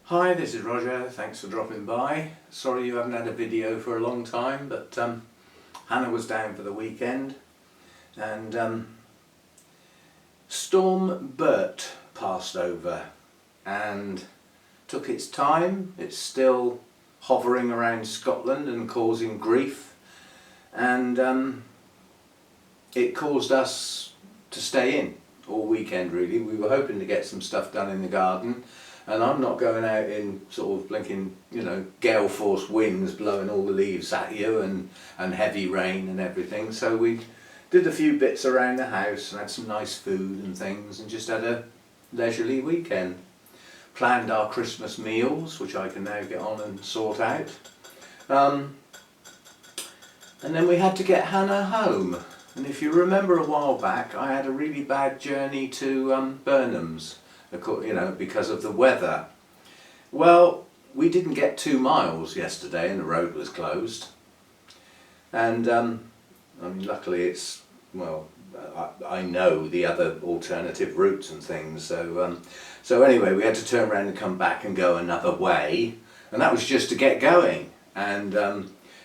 Hi, this is Roger. Thanks for dropping by. Sorry you haven't had a video for a long time, but Hannah was down for the weekend and Storm Bert passed over and took its time. It's still hovering around Scotland and causing grief, and it caused us to stay in all weekend really. We were hoping to get some stuff done in the garden, and I'm not going out in sort of blinking, gale force winds blowing all the leaves at you and heavy rain and everything. So we did a few bits around the house and had some nice food and things and just had a leisurely weekend. Planned our Christmas meals, which I can now get on and sort out. And then we had to get Hannah home. And if you remember a while back, I had a really bad journey to Burnham's, because of the weather. Well, we didn't get 2 miles yesterday and the road was closed. And luckily it's, I know the other alternative routes and things. So anyway, we had to turn around and come back and go another way. And that was just to get going. And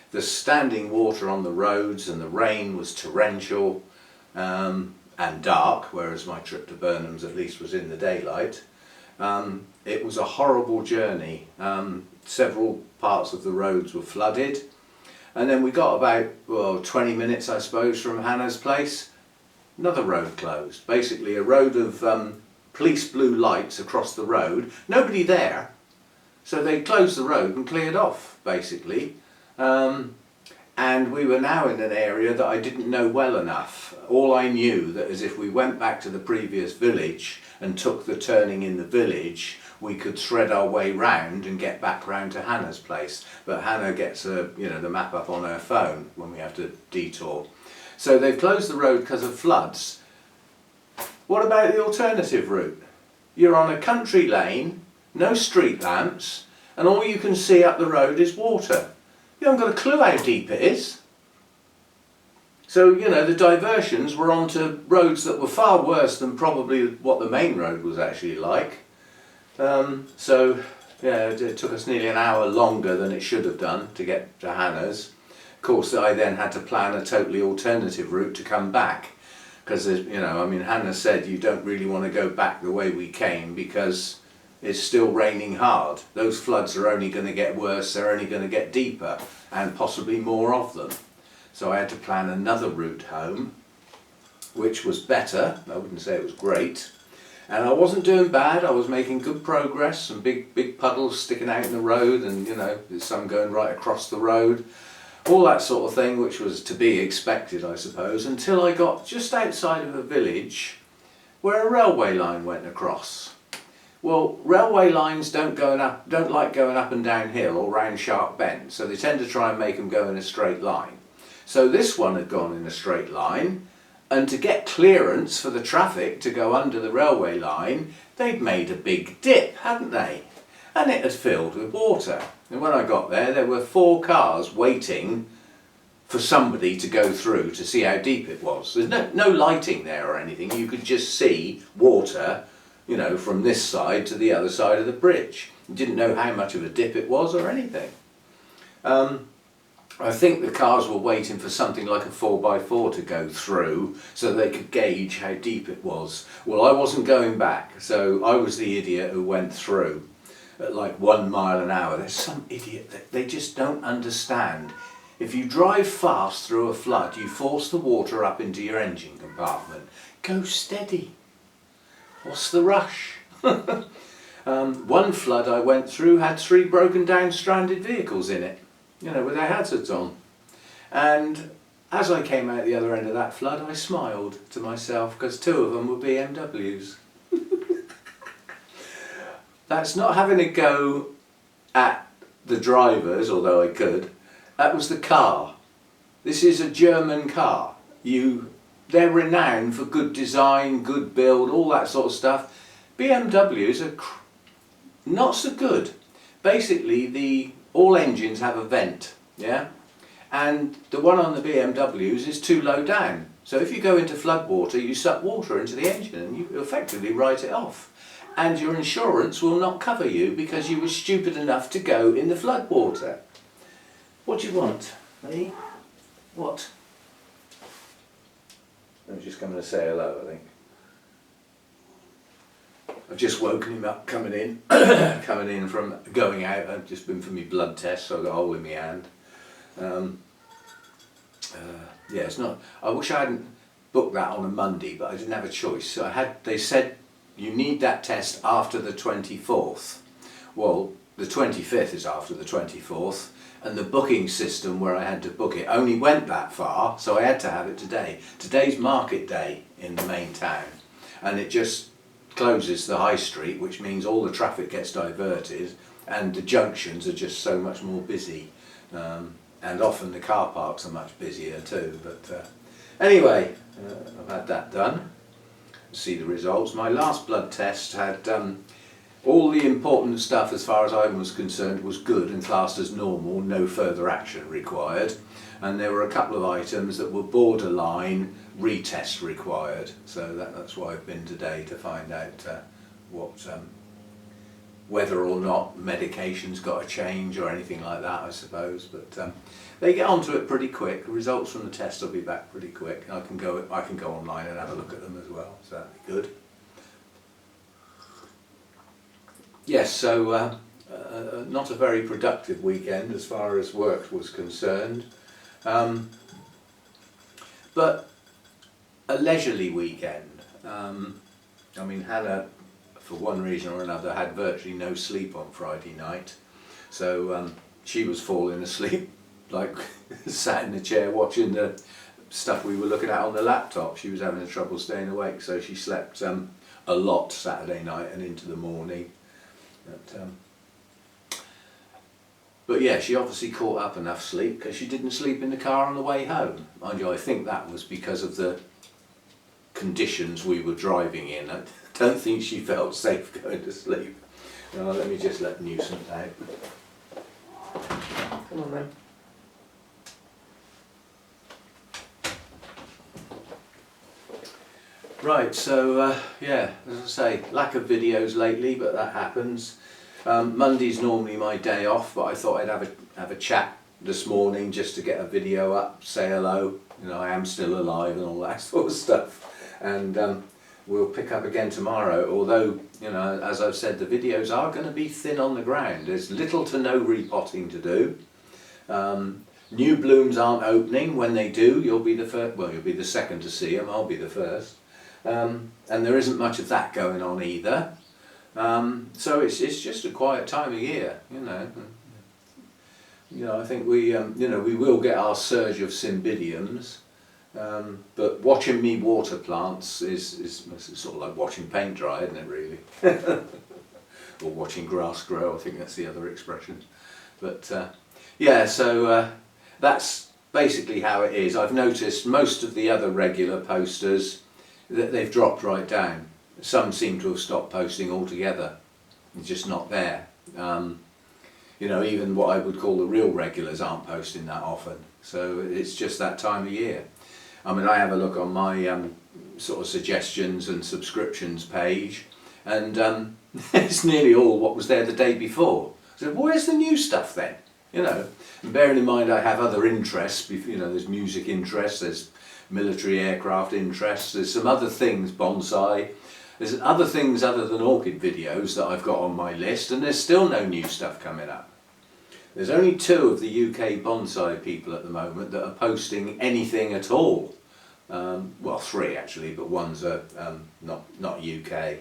the standing water on the roads and the rain was torrential. And dark, whereas my trip to Burnham's at least was in the daylight. It was a horrible journey. Several parts of the roads were flooded, and then we got about 20 minutes I suppose from Hannah's place, another road closed. Basically a road of police blue lights across the road, nobody there, so they closed the road and cleared off basically. And we were now in an area that I didn't know well enough. All I knew that is if we went back to the previous village and took the turning in the village, we could thread our way round and get back round to Hannah's place. But Hannah gets the map up on her phone when we have to detour. So they've closed the road because of floods. What about the alternative route? You're on a country lane, no street lamps, and all you can see up the road is water. You haven't got a clue how deep it is. So, the diversions were onto roads that were far worse than probably what the main road was actually like. It took us nearly an hour longer than it should have done to get to Hannah's. Of course, I then had to plan a totally alternative route to come back. Because, Hannah said you don't really want to go back the way we came because it's still raining hard. Those floods are only going to get worse, they're only going to get deeper, and possibly more of them. So I had to plan another route home, which was better. I wouldn't say it was great. And I wasn't doing bad, I was making good progress, some big puddles sticking out in the road, and there's some going right across the road. All that sort of thing, which was to be expected, I suppose, until I got just outside of a village where a railway line went across. Well, railway lines don't like going up and down hill or round sharp bends, so they tend to try and make them go in a straight line. So this one had gone in a straight line, and to get clearance for the traffic to go under the railway line, they'd made a big dip, hadn't they? And it had filled with water. And when I got there were 4 cars waiting for somebody to go through to see how deep it was. There's no lighting there or anything, you could just see water from this side to the other side of the bridge. You didn't know how much of a dip it was or anything. I think the cars were waiting for something like a 4x4 to go through so they could gauge how deep it was. Well, I wasn't going back, so I was the idiot who went through at like 1 mile an hour. There's some idiot that they just don't understand. If you drive fast through a flood, you force the water up into your engine compartment. Go steady. What's the rush? One flood I went through had 3 broken down stranded vehicles in it, with their hazards on. And as I came out the other end of that flood, I smiled to myself because 2 of them were BMWs. That's not having a go at the drivers, although I could. That was the car. This is a German car. They're renowned for good design, good build, all that sort of stuff. BMWs are not so good. Basically, all engines have a vent, and the one on the BMWs is too low down. So if you go into flood water, you suck water into the engine and you effectively write it off. and your insurance will not cover you because you were stupid enough to go in the floodwater. What do you want, eh? What? I'm just coming to say hello, I think. I've just woken him up coming in, coming in from going out. I've just been for my blood test, so I've got a hole in my hand. Yeah, it's not. I wish I hadn't booked that on a Monday, but I didn't have a choice. So they said you need that test after the 24th. Well, the 25th is after the 24th, and the booking system where I had to book it only went that far, so I had to have it today. Today's market day in the main town, and it just closes the high street, which means all the traffic gets diverted, and the junctions are just so much more busy. And often the car parks are much busier too. But anyway, I've had that done. See the results. My last blood test had all the important stuff as far as I was concerned was good and classed as normal, no further action required. And there were a couple of items that were borderline retest required. So that's why I've been today, to find out whether or not medication's got to change or anything like that, I suppose. But they get onto it pretty quick. The results from the test will be back pretty quick. I can go online and have a look at them as well, so that'd be good. Yes, so not a very productive weekend as far as work was concerned, but a leisurely weekend. I mean, Hannah, for one reason or another, had virtually no sleep on Friday night, so she was falling asleep, like sat in the chair watching the stuff we were looking at on the laptop. She was having trouble staying awake, so she slept a lot Saturday night and into the morning. But yeah, she obviously caught up enough sleep because she didn't sleep in the car on the way home. Mind you, I think that was because of the conditions we were driving in. I don't think she felt safe going to sleep. Let me just let Nuisance out. Come on then. Right, so yeah, as I say, lack of videos lately, but that happens. Monday's normally my day off, but I thought I'd have a chat this morning just to get a video up, say hello, I am still alive and all that sort of stuff. And we'll pick up again tomorrow, although, as I've said, the videos are going to be thin on the ground. There's little to no repotting to do. New blooms aren't opening. When they do, you'll be the first, well, you'll be the second to see them, I'll be the first. And there isn't much of that going on either. So it's just a quiet time of year, I think we will get our surge of cymbidiums, but watching me water plants is sort of like watching paint dry, isn't it, really? Or watching grass grow, I think that's the other expression. But yeah, so that's basically how it is. I've noticed most of the other regular posters that they've dropped right down. Some seem to have stopped posting altogether. It's just not there. Even what I would call the real regulars aren't posting that often. So it's just that time of year. I mean, I have a look on my sort of suggestions and subscriptions page, and it's nearly all what was there the day before. So where's the new stuff then? And bearing in mind I have other interests. There's music interests, there's military aircraft interests, there's some other things, bonsai. There's other things other than orchid videos that I've got on my list, and there's still no new stuff coming up. There's only 2 of the UK bonsai people at the moment that are posting anything at all. Well, 3 actually, but one's not UK.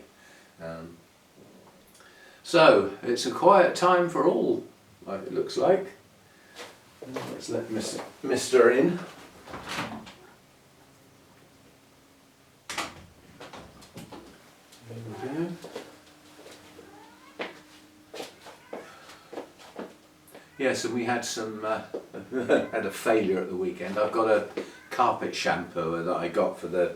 So it's a quiet time for all, it looks like. Let's let Mr. in. There we go. Yes, and we had had a failure at the weekend. I've got a carpet shampooer that I got for the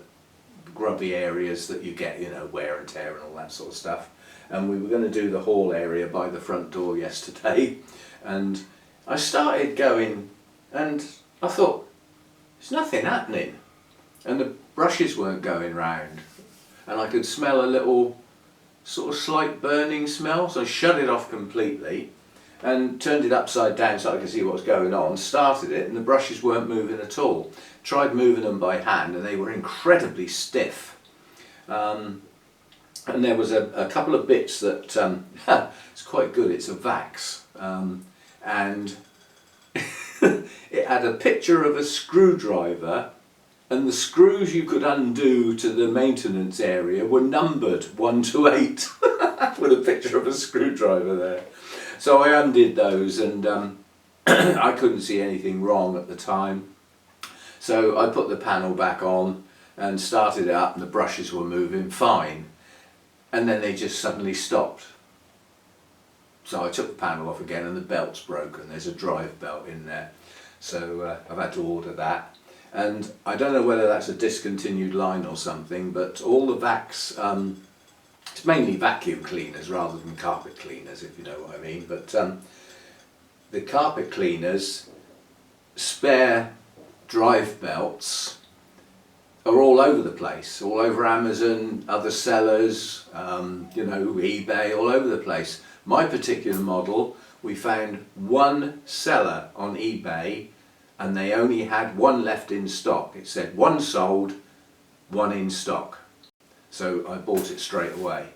grubby areas that you get, wear and tear and all that sort of stuff. And we were going to do the hall area by the front door yesterday, and I started going, and I thought, there's nothing happening, and the brushes weren't going round, and I could smell a little sort of slight burning smell, so I shut it off completely and turned it upside down so I could see what was going on, started it, and the brushes weren't moving at all. Tried moving them by hand and they were incredibly stiff. And there was a couple of bits that, it's quite good, it's a wax, and it had a picture of a screwdriver, and the screws you could undo to the maintenance area were numbered 1 to 8 with a picture of a screwdriver there. So I undid those, and I couldn't see anything wrong at the time. So I put the panel back on and started it up, and the brushes were moving fine. And then they just suddenly stopped. So I took the panel off again, and the belt's broken. There's a drive belt in there. So I've had to order that. And I don't know whether that's a discontinued line or something, but all the wax, it's mainly vacuum cleaners rather than carpet cleaners, if you know what I mean. But the carpet cleaners, spare drive belts, are all over the place, all over Amazon, other sellers, you know, eBay, all over the place. My particular model, we found one seller on eBay, and they only had one left in stock. It said one sold, one in stock. So I bought it straight away,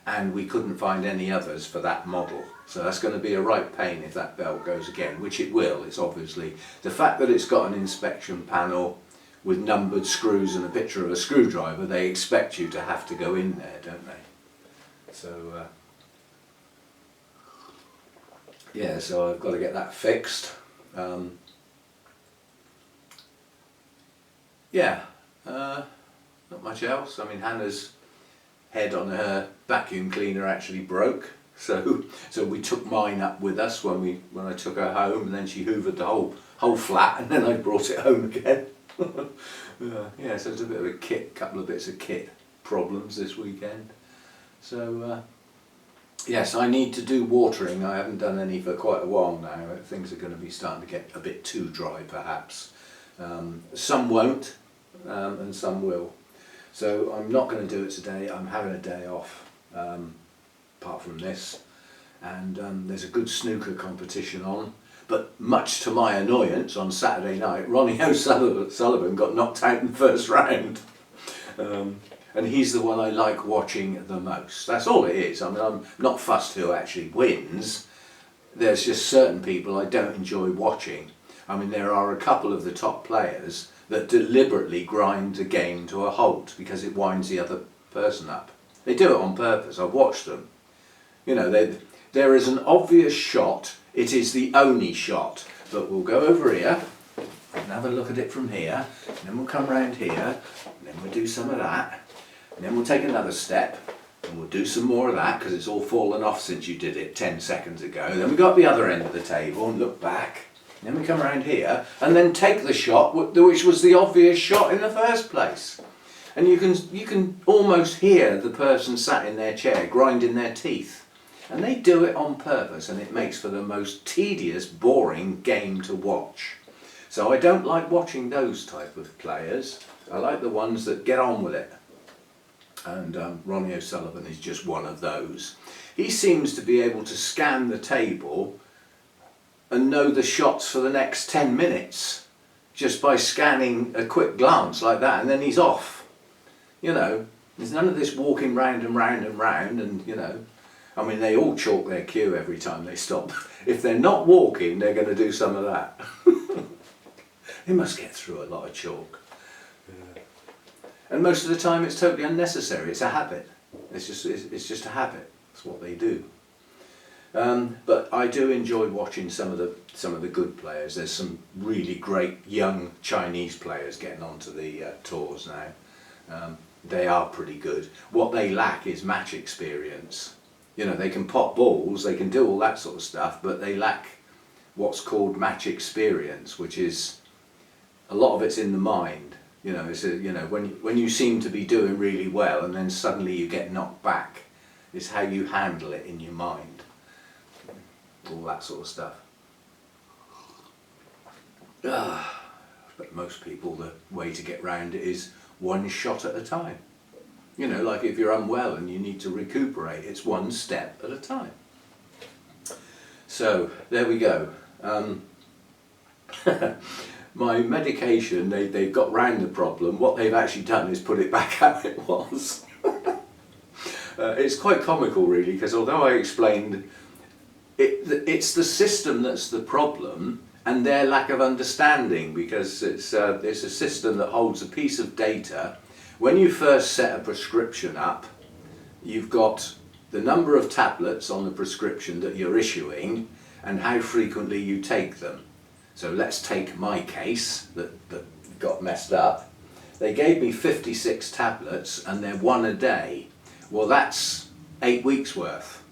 and we couldn't find any others for that model. So that's going to be a right pain if that belt goes again, which it will. It's obviously the fact that it's got an inspection panel with numbered screws and a picture of a screwdriver. They expect you to have to go in there, don't they? So yeah, so I've got to get that fixed. Yeah, not much else. I mean, Hannah's head on her vacuum cleaner actually broke, so we took mine up with us when I took her home, and then she hoovered the whole flat, and then I brought it home again. Yeah, so it's a bit of a couple of bits of kit problems this weekend. So yes, I need to do watering. I haven't done any for quite a while now. Things are going to be starting to get a bit too dry, perhaps. Some won't, and some will. So I'm not going to do it today. I'm having a day off, apart from this. And there's a good snooker competition on. But much to my annoyance, on Saturday night, Ronnie O'Sullivan got knocked out in the first round. And he's the one I like watching the most. That's all it is. I mean, I'm not fussed who actually wins. There's just certain people I don't enjoy watching. I mean, there are a couple of the top players that deliberately grind the game to a halt because it winds the other person up. They do it on purpose. I've watched them. You know, there is an obvious shot. It is the only shot. But we'll go over here and have a look at it from here. And then we'll come round here. And then we'll do some of that. And then we'll take another step. And we'll do some more of that because it's all fallen off since you did it 10 seconds ago. Then we go up the other end of the table and look back. Then we come around here and then take the shot which was the obvious shot in the first place. And you can almost hear the person sat in their chair grinding their teeth. And they do it on purpose, and it makes for the most tedious, boring game to watch. So I don't like watching those type of players. I like the ones that get on with it. And Ronnie O'Sullivan is just one of those. He seems to be able to scan the table and know the shots for the next 10 minutes just by scanning a quick glance like that, and then he's off. You know, there's none of this walking round and round and round, and you know, I mean, they all chalk their cue every time they stop. If they're not walking, they're going to do some of that. They must get through a lot of chalk. And most of the time it's totally unnecessary. It's a habit. It's just a habit. It's what they do. But I do enjoy watching some of the good players. There's some really great young Chinese players getting onto the tours now. They are pretty good. What they lack is match experience. You know, they can pop balls, they can do all that sort of stuff, but they lack what's called match experience, which is a lot of it's in the mind. You know, when you seem to be doing really well and then suddenly you get knocked back, it's how you handle it in your mind. All that sort of stuff. But most people, the way to get round it is one shot at a time. You know, like if you're unwell and you need to recuperate, it's one step at a time. So there we go. My medication, they've got round the problem. What they've actually done is put it back how it was. It's quite comical really, because although I explained it's the system that's the problem and their lack of understanding, because it's a system that holds a piece of data. When you first set a prescription up, you've got the number of tablets on the prescription that you're issuing and how frequently you take them. So let's take my case that got messed up. They gave me 56 tablets and they're one a day. Well, that's 8 weeks worth.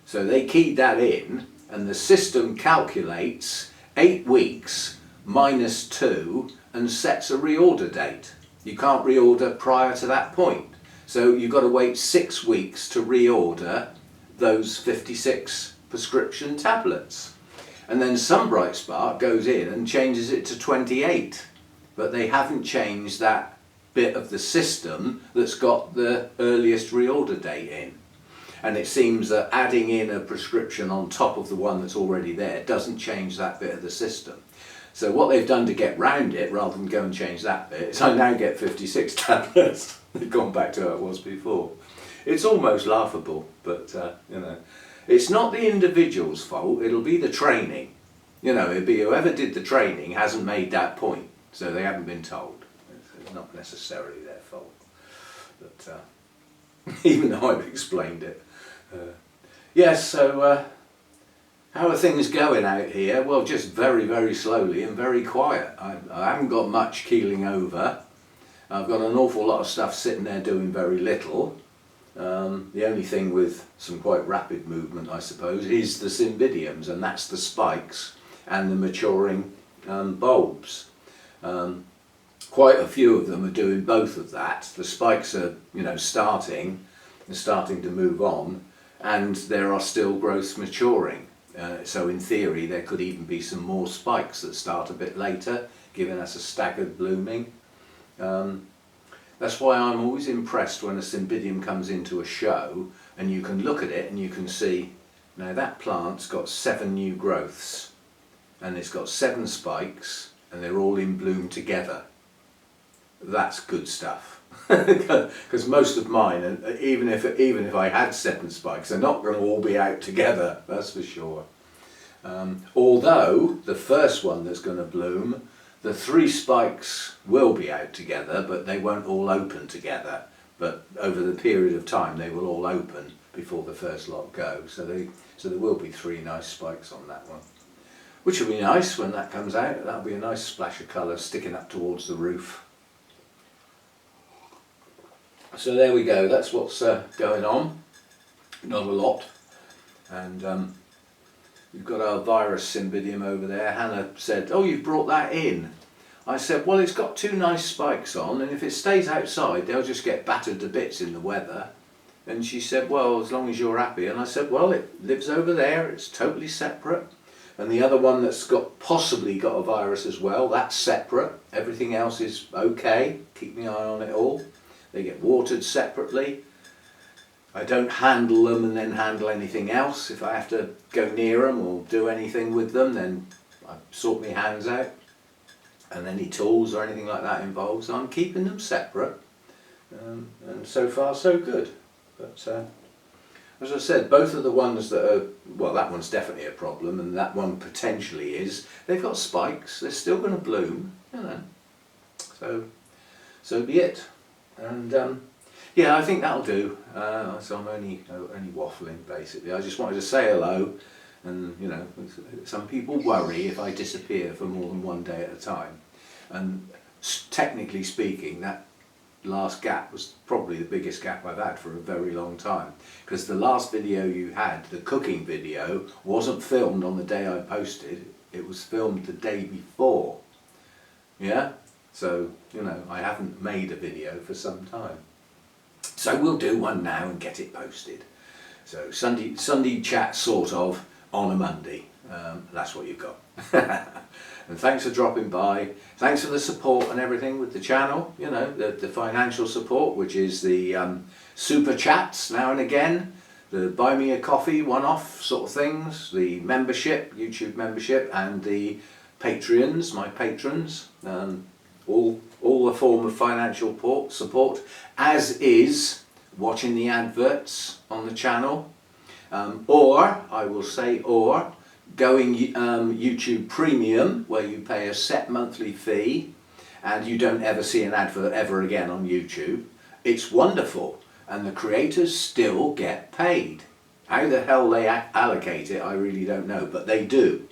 So they keyed that in and the system calculates 8 weeks minus 2 and sets a reorder date. You can't reorder prior to that point. So you've got to wait 6 weeks to reorder those 56 prescription tablets. And then some bright spark goes in and changes it to 28. But they haven't changed that bit of the system that's got the earliest reorder date in. And it seems that adding in a prescription on top of the one that's already there doesn't change that bit of the system. So what they've done to get round it, rather than go and change that bit, is I now get 56 tablets. They've gone back to how it was before. It's almost laughable, but you know, it's not the individual's fault, it'll be the training. You know, it'll be whoever did the training hasn't made that point, so they haven't been told. It's not necessarily their fault. But even though I've explained it. Yes, so how are things going out here? Well, just very, very slowly and very quiet. I haven't got much keeling over. I've got an awful lot of stuff sitting there doing very little. The only thing with some quite rapid movement, I suppose, is the cymbidiums, and that's the spikes and the maturing bulbs. Quite a few of them are doing both of that. The spikes are, you know, starting to move on, and there are still growths maturing. So in theory there could even be some more spikes that start a bit later, giving us a staggered blooming. That's why I'm always impressed when a cymbidium comes into a show and you can look at it and you can see, now that plant's got 7 new growths and it's got 7 spikes and they're all in bloom together. That's good stuff. Because most of mine, even if I had 7 spikes, they're not going to all be out together, that's for sure. Although the first one that's going to bloom, the 3 spikes will be out together, but they won't all open together. But over the period of time they will all open before the first lot go. So there will be 3 nice spikes on that one. Which will be nice when that comes out. That'll be a nice splash of colour sticking up towards the roof. So there we go, that's what's going on. Not a lot. And we've got our virus cymbidium over there. Hannah said, oh, you've brought that in. I said, well, it's got 2 nice spikes on, and if it stays outside they'll just get battered to bits in the weather. And she said, well, as long as you're happy. And I said, well, it lives over there, it's totally separate. And the other one that's possibly got a virus as well, that's separate. Everything else is okay, keep my eye on it all. They get watered separately. I don't handle them and then handle anything else. If I have to go near them or do anything with them, then I sort my hands out. And any tools or anything like that involved, so I'm keeping them separate. And so far so good. But as I said, both of the ones that are, well, that one's definitely a problem and that one potentially is, they've got spikes, they're still going to bloom, you know. So be it. And yeah, I think that'll do. So I'm only waffling basically. I just wanted to say hello, and you know, some people worry if I disappear for more than 1 day at a time. And technically speaking, that last gap was probably the biggest gap I've had for a very long time. Because the last video you had, the cooking video, wasn't filmed on the day I posted. It was filmed the day before. Yeah? So, you know, I haven't made a video for some time. So we'll do one now and get it posted. So Sunday chat sort of on a Monday. That's what you've got. And thanks for dropping by. Thanks for the support and everything with the channel. You know, the financial support, which is the super chats now and again, the buy me a coffee one-off sort of things, the membership, YouTube membership, and the Patreons, my patrons, all a form of financial support, as is watching the adverts on the channel, or I will say, or going YouTube Premium, where you pay a set monthly fee and you don't ever see an advert ever again on YouTube. It's wonderful, and the creators still get paid. How the hell they allocate it, I really don't know, but they do.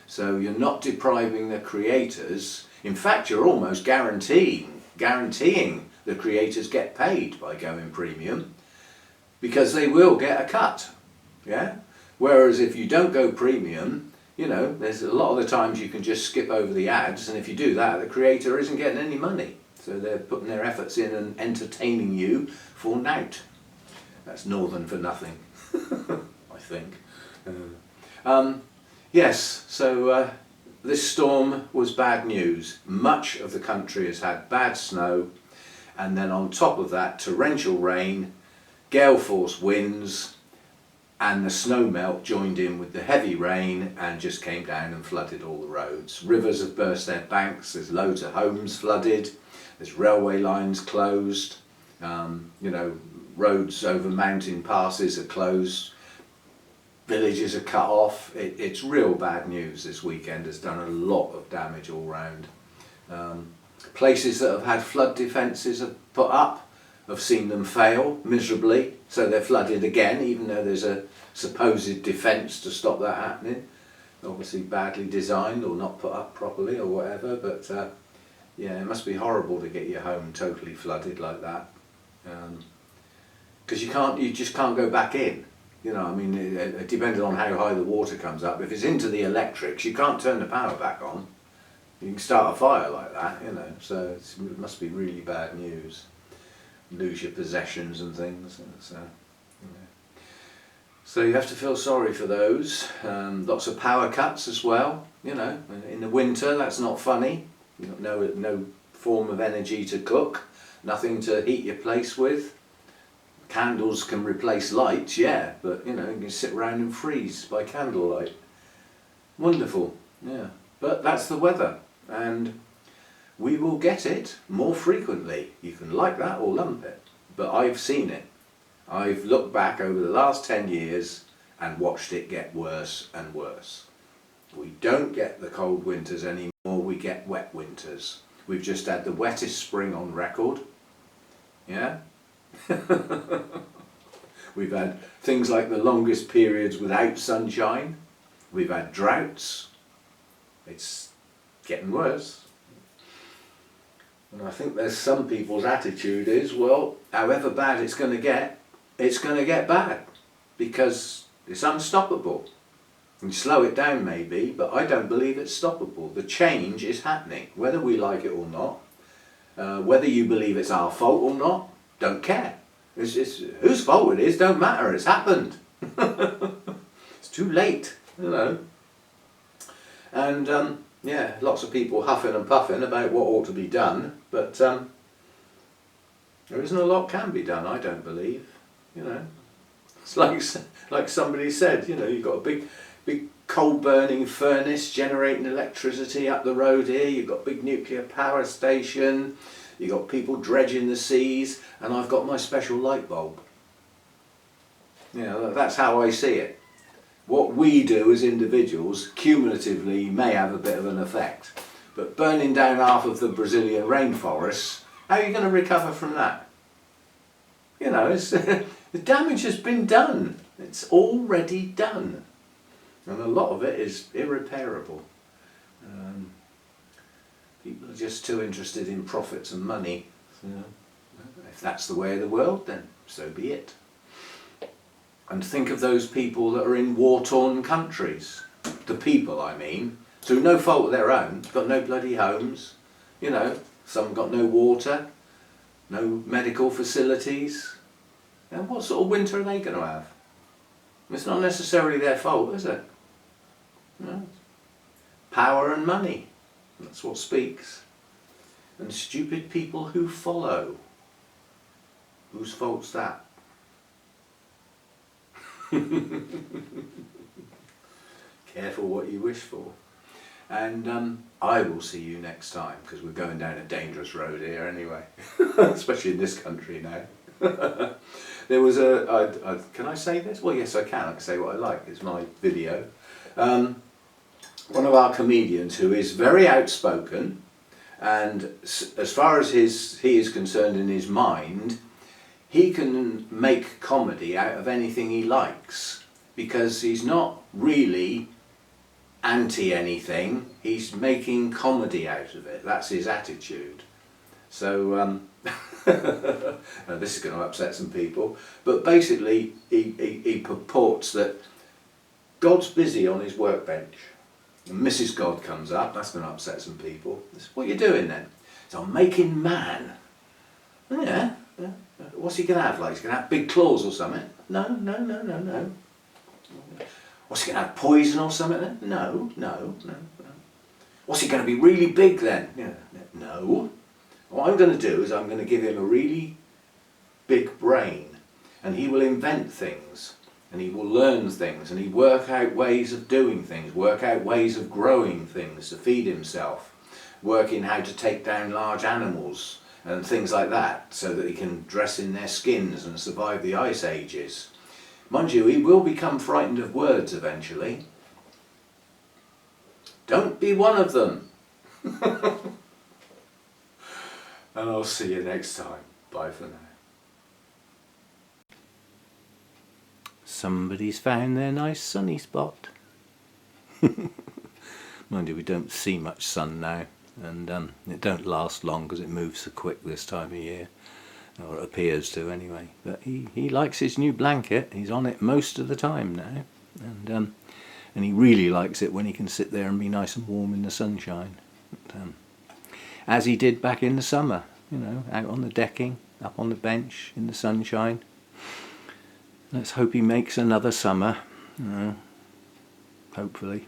So you're not depriving the creators. In fact, you're almost guaranteeing the creators get paid by going premium, because they will get a cut. Yeah. Whereas if you don't go premium, you know, there's a lot of the times you can just skip over the ads, and if you do that, the creator isn't getting any money. So they're putting their efforts in and entertaining you for nout. That's northern for nothing, I think. Yes, so this storm was bad news. Much of the country has had bad snow, and then on top of that, torrential rain, gale force winds, and the snow melt joined in with the heavy rain and just came down and flooded all the roads. Rivers have burst their banks, there's loads of homes flooded, there's railway lines closed, you know, roads over mountain passes are closed, villages are cut off. It's real bad news. This weekend has done a lot of damage all round. Places that have had flood defences have put up have seen them fail miserably, so they're flooded again, even though there's a supposed defence to stop that happening. Obviously badly designed or not put up properly or whatever, but yeah, it must be horrible to get your home totally flooded like that, because you just can't go back in. You know, I mean, depending on how high the water comes up, if it's into the electrics, you can't turn the power back on. You can start a fire like that, you know, so it must be really bad news. Lose your possessions and things. So, so you have to feel sorry for those. Lots of power cuts as well. You know, in the winter, that's not funny. You've got no form of energy to cook, nothing to heat your place with. Candles can replace lights, yeah, but you know, you can sit around and freeze by candlelight. Wonderful, yeah. But that's the weather, and we will get it more frequently. You can like that or lump it, but I've seen it. I've looked back over the last 10 years and watched it get worse and worse. We don't get the cold winters anymore, we get wet winters. We've just had the wettest spring on record. Yeah? We've had things like the longest periods without sunshine. We've had droughts. It's getting worse. And I think there's some people's attitude is, well, however bad it's going to get bad, because it's unstoppable. You slow it down maybe, but I don't believe it's stoppable. The change is happening, whether we like it or not. Whether you believe it's our fault or not, don't care. It's whose fault it is, don't matter, it's happened. It's too late, you know. And yeah, lots of people huffing and puffing about what ought to be done, but there isn't a lot can be done, I don't believe, you know. It's like somebody said, you know, you've got a big coal burning furnace generating electricity up the road here, you've got a big nuclear power station, you've got people dredging the seas, and I've got my special light bulb. You know, that's how I see it. What we do as individuals cumulatively may have a bit of an effect, but burning down half of the Brazilian rainforests, how are you going to recover from that? You know, it's, the damage has been done. It's already done, and a lot of it is irreparable. People are just too interested in profits and money. So, if that's the way of the world, then so be it. And think of those people that are in war-torn countries. The people, I mean, through no fault of their own, got no bloody homes, you know, some got no water, no medical facilities. And what sort of winter are they going to have? It's not necessarily their fault, is it? No. Power and money. That's what speaks. And stupid people who follow. Whose fault's that? Careful what you wish for. And I will see you next time, because we're going down a dangerous road here anyway, especially in this country now. There was can I say this? Well, yes, I can. I can say what I like. It's my video. One of our comedians who is very outspoken, and as far as he is concerned in his mind, he can make comedy out of anything he likes, because he's not really anti anything, he's making comedy out of it. That's his attitude. So this is going to upset some people, but basically he purports that God's busy on his workbench, and Mrs. God comes up. That's going to upset some people. What are you doing then? So I'm making man. Oh, yeah. What's he going to have? Like, he's going to have big claws or something? No. What's he going to have, poison or something then? No. What's he going to be, really big then? Yeah, no. What I'm going to do is I'm going to give him a really big brain, and he will invent things, and he will learn things, and he work out ways of doing things, work out ways of growing things to feed himself, working how to take down large animals and things like that, so that he can dress in their skins and survive the ice ages. Mind you, he will become frightened of words eventually. Don't be one of them. And I'll see you next time. Bye for now. Somebody's found their nice sunny spot. Mind you, we don't see much sun now, and it don't last long because it moves so quick this time of year. Or it appears to anyway. But he likes his new blanket. He's on it most of the time now, and he really likes it when he can sit there and be nice and warm in the sunshine, as he did back in the summer. You know, out on the decking, up on the bench in the sunshine. Let's hope he makes another summer. You know, hopefully.